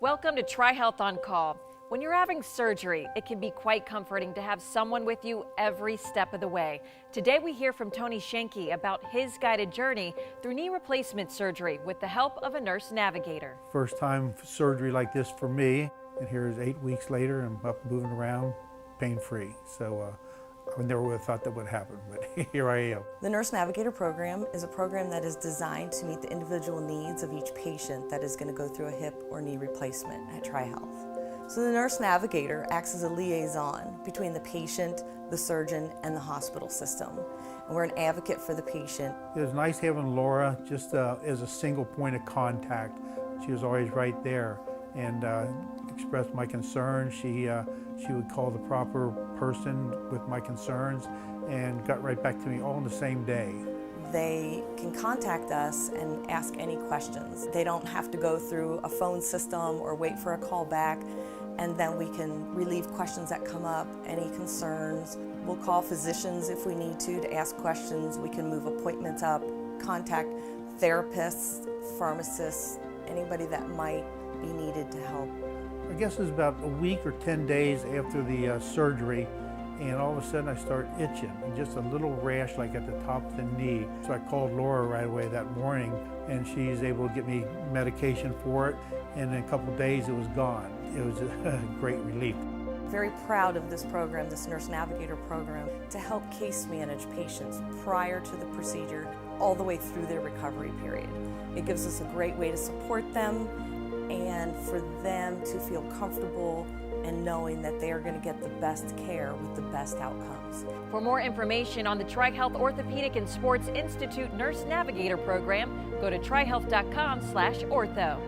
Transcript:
Welcome to TriHealth on Call. When you're having surgery, it can be quite comforting to have someone with you every step of the way. Today we hear from Tony Schanke about his guided journey through knee replacement surgery with the help of a nurse navigator. First time surgery like this for me, and here's 8 weeks later, I'm up moving around pain-free. So I never would have thought that would happen, but here I am. The Nurse Navigator program is a program that is designed to meet the individual needs of each patient that is going to go through a hip or knee replacement at TriHealth. So the Nurse Navigator acts as a liaison between the patient, the surgeon, and the hospital system. And we're an advocate for the patient. It was nice having Laura just as a single point of contact. She was always right there and expressed my concerns. She would call the proper person with my concerns and got right back to me all in the same day. They can contact us and ask any questions. They don't have to go through a phone system or wait for a call back, and then we can relieve questions that come up, any concerns. We'll call physicians if we need to ask questions. We can move appointments up, contact therapists, pharmacists, anybody that might be needed to help. I guess it was about a week or 10 days after the surgery, and all of a sudden I start itching, and just a little rash like at the top of the knee. So I called Laura right away that morning, and she's able to get me medication for it, and in a couple of days it was gone. It was a great relief. Very proud of this program, this Nurse Navigator program, to help case manage patients prior to the procedure all the way through their recovery period. It gives us a great way to support them and for them to feel comfortable and knowing that they are going to get the best care with the best outcomes. For more information on the TriHealth Orthopedic and Sports Institute Nurse Navigator program, go to trihealth.com/ortho.